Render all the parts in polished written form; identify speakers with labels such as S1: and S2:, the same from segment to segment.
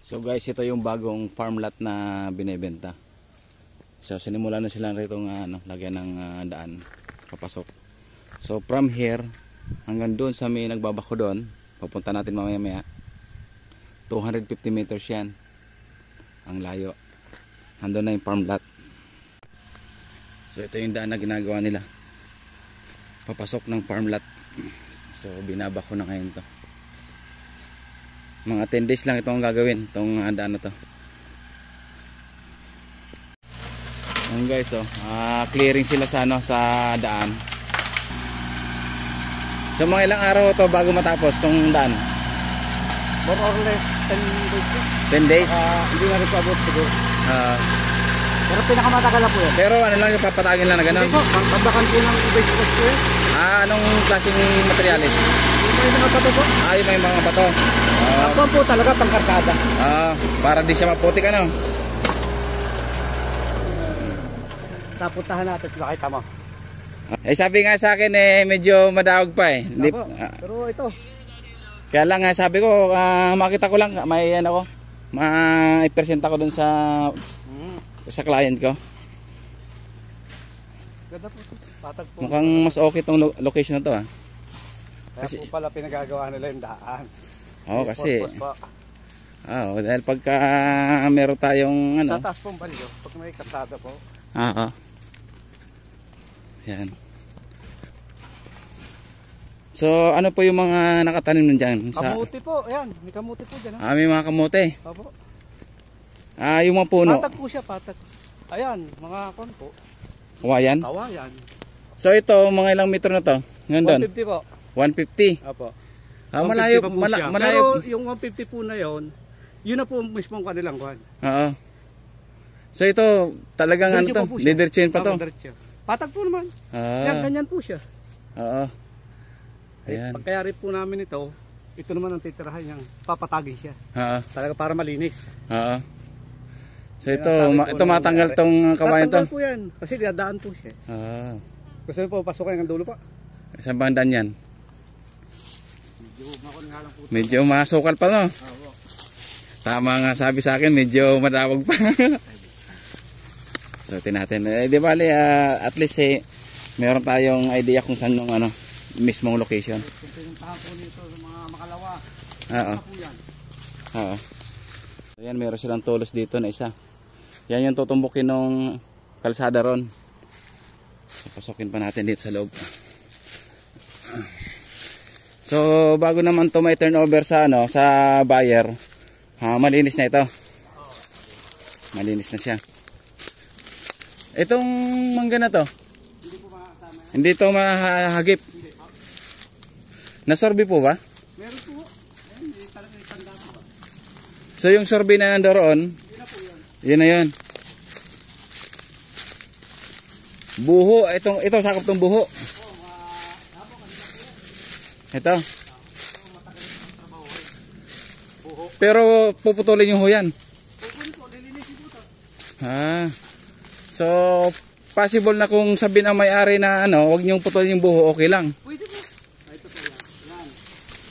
S1: So guys, ito yung bagong farm lot na binebenta. So sinimula na sila rito ng lagyan ng daan papasok. So from here hanggang doon sa may nagbabako doon, papunta natin mamaya-maya. 250 meters yan ang layo. Andun na yung farm lot. So ito yung daan na ginagawa nila papasok ng farm lot. So binabako na ngayon to. Mga 10 days lang itong gagawin, itong daan na to. Ayan guys, clearing sila sa sa daan. So mga ilang araw to bago matapos itong daan?
S2: More or less 10 days.
S1: 10 days?
S2: Hindi na rin paabot siguro.
S1: Pero
S2: pinakamatagal na po yan.
S1: Pero ano lang yung papatagin lang na gano'n?
S2: Hindi po, pagbakan po ng base cost po yan.
S1: Anong klaseng materialis?
S2: Yung mga bato po.
S1: Yung may mga bato.
S2: Ako po talaga pangkarkada.
S1: Para di siya maputik ano?
S2: Napuntahan natin, nakita mo.
S1: Sabi nga sa akin medyo madawag pa eh. Hindi,
S2: pero ito.
S1: Kaya lang sabi ko, makita ko lang, may ano ko, ma-present ako dun sa client ko.
S2: Ganda po. Patag po.
S1: Mukhang mas okay tong location na to
S2: Kaya kasi, po pala pinagagawa nila yung daan.
S1: Kasi dahil pagka meron tayong ano,
S2: tataas pong balyo pag may kasada po.
S1: Yan. So ano po yung mga nakatanim nun dyan?
S2: Kamuti po, ayan, may kamuti po dyan.
S1: May mga kamote.
S2: Opo.
S1: Yung mga puno.
S2: Patag po siya, patag. Ayan, mga kon po.
S1: Kawayan?
S2: Kawayan.
S1: So ito, mga ilang metro na to? Ngayon doon?
S2: 150 po.
S1: 150?
S2: Opo.
S1: Malayo.
S2: Pero yung 150 po na yon, yun na po mismo ang kanilang kuhan.
S1: So ito, talagang ano to? Didiretsuhin pa to?
S2: Patag po naman. Yan, ganyan po siya.
S1: Ayan.
S2: Pagkayari po namin ito naman ang titirahan niyang papatagin siya. Talaga para malinis. So ito matanggal tong kawayan to? Matanggal po yan, kasi dadaan po siya. Gusto niyo po pasukin ang dulo pa?
S1: Saan ba ang daan yan? Medyo masukal pa no? Tama nga sabi sa akin, medyo madawag pa. So natin. Di bali at least meron tayong idea kung saan yung mismong location.
S2: Pinuntahan po nito sa mga makalawa.
S1: So yan, meron silang tulos dito na isa. Yan yung tutumbukin ng kalsada ron. Pasokin pa natin dito sa loob. So bago naman to may turnover sa sa buyer, malinis na ito. Malinis na siya. Itong mangga na to, hindi to mahagip. Nasorbi po ba?
S2: Meron po. May talagang tanda po.
S1: So yung sorbi na nandoon, yun na yun. Buho, ito sakop tong buho. Ito. Pero puputulin yung huyan. So possible na kung sabihin ang may-ari na wag niyong putulin yung buho, okay lang.
S2: Pwede po. Ito po yan. Yan.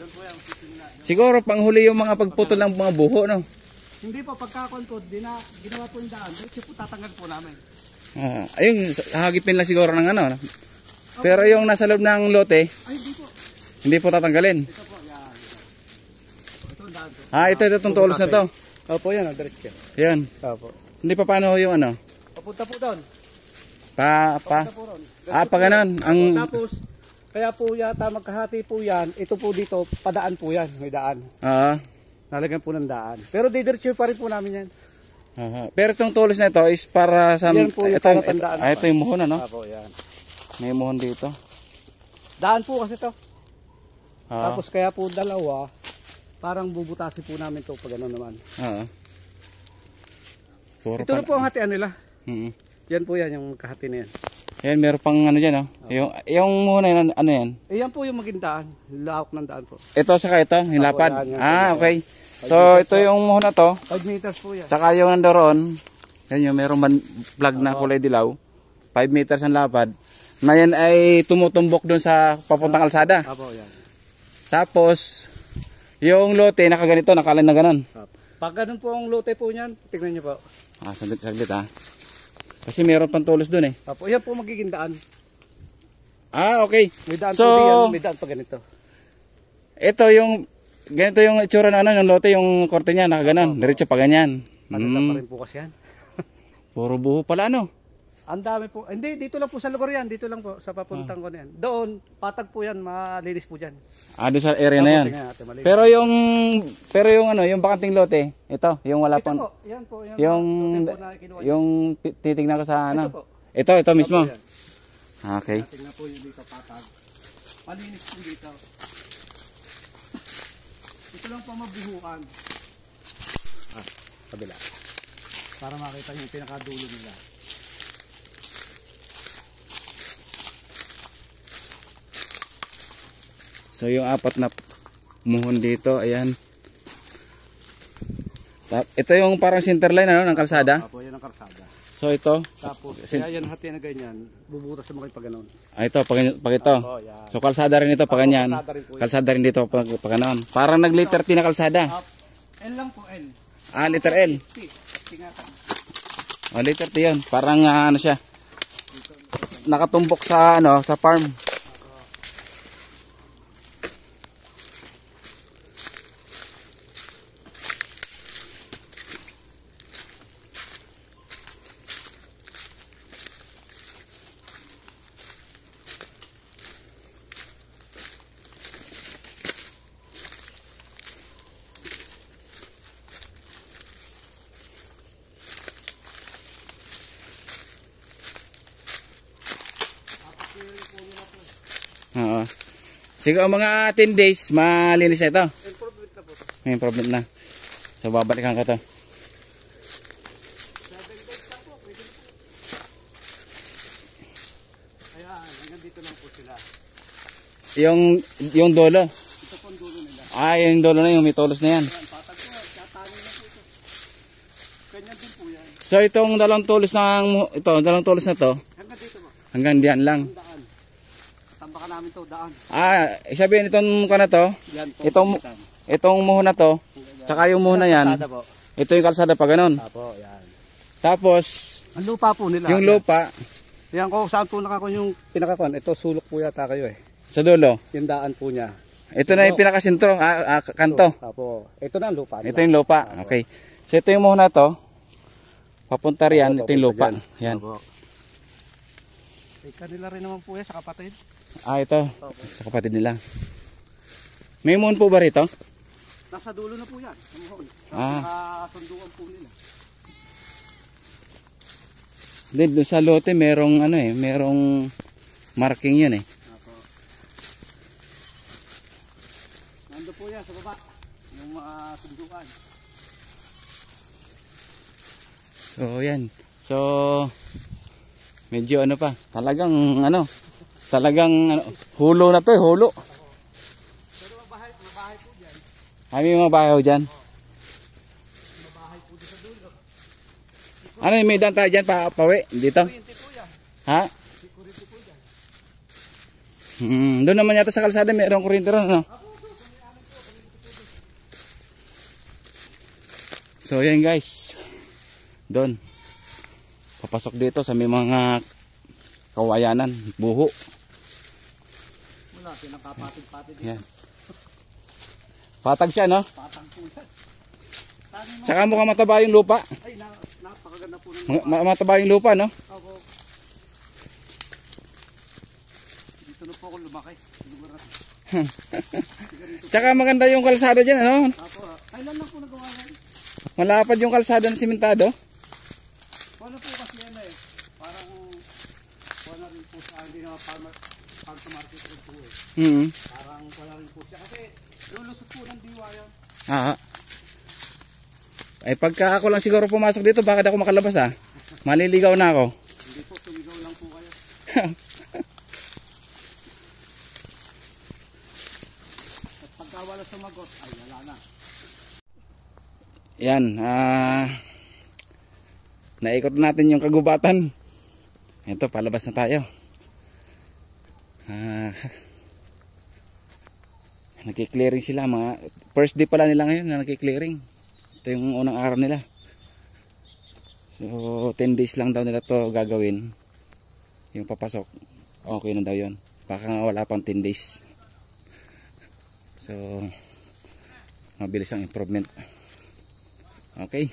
S2: Doon po yan sisimula.
S1: Siguro panghuli yung mga pagputol ng mga buho, no?
S2: Hindi po, pagkakonsod, ginawa po yung daan. Diretso po tatanggal po namin.
S1: Ayun, hagipin lang siguro ng Pero yung nasa loob ng lote,
S2: ay hindi po.
S1: Hindi po tatanggalin.
S2: Ito po, yan. Ito ang daan po.
S1: Ito itong tulos na to.
S2: Opo, yan ang diretso.
S1: Yan.
S2: Opo.
S1: Hindi pa paano yung
S2: Papunta po doon.
S1: Papunta
S2: po ron.
S1: pa ganun.
S2: Tapos, kaya po yata magkahati po yan. Ito po dito, padaan po yan. May daan. Nalagyan po ng daan. Pero didiretso pa rin po namin yan.
S1: Pero itong tulos na ito is para sa...
S2: Yan po yung palatandaan.
S1: Ito yung muhon,
S2: Opo, yan.
S1: May muhon dito.
S2: Daan po kasi to. Tapos kaya po dalawa, parang bubutasin po namin to pag naman. Ito na po ang hatian nila. Yan po yan, yung kahati na yan.
S1: Yan, meron pang dyan, Yung muhon na yan, yan?
S2: Yan po yung maging daan. Lahok ng daan po.
S1: Ito saka ito, yung lapad. Okay. So ito yung muhon na to.
S2: 5 meters po yan.
S1: Saka yung nandoon, yan yung merong vlog na kulay dilaw. 5 meters ang lapad. Na yan ay tumutumbok doon sa papuntang kalsada.
S2: Yan.
S1: Tapos, yung lote nakaganito, nakalan na ganon.
S2: Pag ganun po ang lote po niyan, tingnan niyo po.
S1: Saglit Kasi meron pang tulos dun eh.
S2: Tapos yan po magiging daan.
S1: Okay.
S2: May daan
S1: so,
S2: po diyan, may daan pa ganito.
S1: Ito yung, ganito yung itsura na yung lote, yung korte niya, nakaganon. Diretso pa ganyan.
S2: Ano pa rin po kasi yan.
S1: Puro buho pala ano.
S2: Ang dami po. Hindi, dito lang po sa lugar yan. Dito lang po sa papuntang ko na yan. Doon, patag po yan. Malinis po dyan.
S1: Doon sa area na yan. Pero yung ano, yung bakanting lote, ito, yung wala pang.
S2: Ito po, yan po.
S1: Yung titignan ko sa ano.
S2: Ito
S1: Ito mismo. Okay.
S2: Tingnan po yung dito patag. Malinis po dito. Ito lang po mabuhuan. Kabila. Para makita yung pinakadulo nila.
S1: So yung apat na muhon dito, ayan. Ito yung parang center line ano, ng kalsada?
S2: Opo, yan ang kalsada.
S1: So ito.
S2: Tapos, kaya yan hati na ganyan, bubutas sa mga pag-ganon.
S1: Ito, pag ito.
S2: Opo, yan.
S1: So kalsada rin ito pag ganyan. Kalsada rin dito pag ganon. Parang nag-liter T na kalsada.
S2: L lang po, L.
S1: Liter L. Liter T yun. Parang ano siya. Nakatumbok sa ano, sa farm. Siguro mga 10 days malinis na ito.
S2: Improvement na po.
S1: May improvement na. So babalikan ko to.
S2: 7 days na po. Pwede na po. Ayan, hanggang dito lang po sila.
S1: Yung dolo.
S2: Ito po ang dulo nila.
S1: Yung dolo na yung may tulos na yan.
S2: Ayan, patag po. Tatangin na po ito. Ganyan din po yan.
S1: So itong dalawang tulos na to.
S2: Hanggang dito po.
S1: Hanggang diyan lang.
S2: Daan. Tambakan namin to, daan.
S1: Sabihin itong na to.
S2: Yan po.
S1: Itong muhon na to. Tsaka yung muhon na yan. Ito yung kalsada pa ganun.
S2: Apo, yan.
S1: Tapos
S2: Ang lupa po nila.
S1: yung lupa.
S2: Yan ko, saan po nakakon yung pinakakuan? Ito, sulok po yata kayo eh.
S1: Sa dulo.
S2: Yung daan po niya.
S1: Ito na yung pinakasentro. Kanto.
S2: Apo, ito na ang lupa nila.
S1: Ito yung lupa. Okay. So ito yung muhon na to. Papunta riyan. Ito yung lupa. Yan.
S2: Kanila rin naman po yan sa kapatid.
S1: Ito. Sa kapatid nila. May muhon po ba rito?
S2: Nasa dulo na po yan. Sunduan po nila.
S1: Doon sa lote merong merong marking yun eh.
S2: Apo. Nando po yan sa baba. Yung mga sunduan.
S1: So yan. So medyo talagang hulo na to eh, hulo.
S2: Pero mabahay po dyan.
S1: May mga bahay dyan.
S2: Mabahay po dyan sa dulo.
S1: May daan tayo dyan pawi dito?
S2: Kuryente po yan.
S1: Ha?
S2: Kuryente po dyan.
S1: Doon naman yata sa kalsada mayroong kuryente ron, ano? So yan guys. Doon. Papasok dito sa may mga kawayanan, buho.
S2: Wala, pinakapatid-patid dito.
S1: Yan. Patag siya, no?
S2: Patag po yan.
S1: Saka mukhang mataba yung lupa.
S2: Ay, napakaganda po ng lupa.
S1: Mataba yung lupa, no?
S2: Ako. Dito na po ako lumaki.
S1: Tsaka maganda yung kalsada dyan, ano?
S2: Kailan lang po nagawa yan?
S1: Malapad yung kalsada ng simentado.
S2: Wala po kasi yan eh. Parang wala rin po sa hindi na farm to market rin po eh. Parang wala rin po siya. Kasi lulusot po ng diwa yan.
S1: Ay pagka ako lang siguro pumasok dito, bakit ako makalabas Maliligaw na ako.
S2: Hindi po, tumigaw lang po kayo. At pagka wala sumagot, ay wala na.
S1: Yan, naikot natin yung kagubatan. Ito, palabas na tayo. Nagki-clearing sila, first day pala nila ngayon na nagki-clearing. Ito yung unang araw nila. So 10 days lang daw nila to gagawin. Yung papasok. Okay na daw yun. Baka nga wala pang 10 days. So mabilis ang improvement. Okay.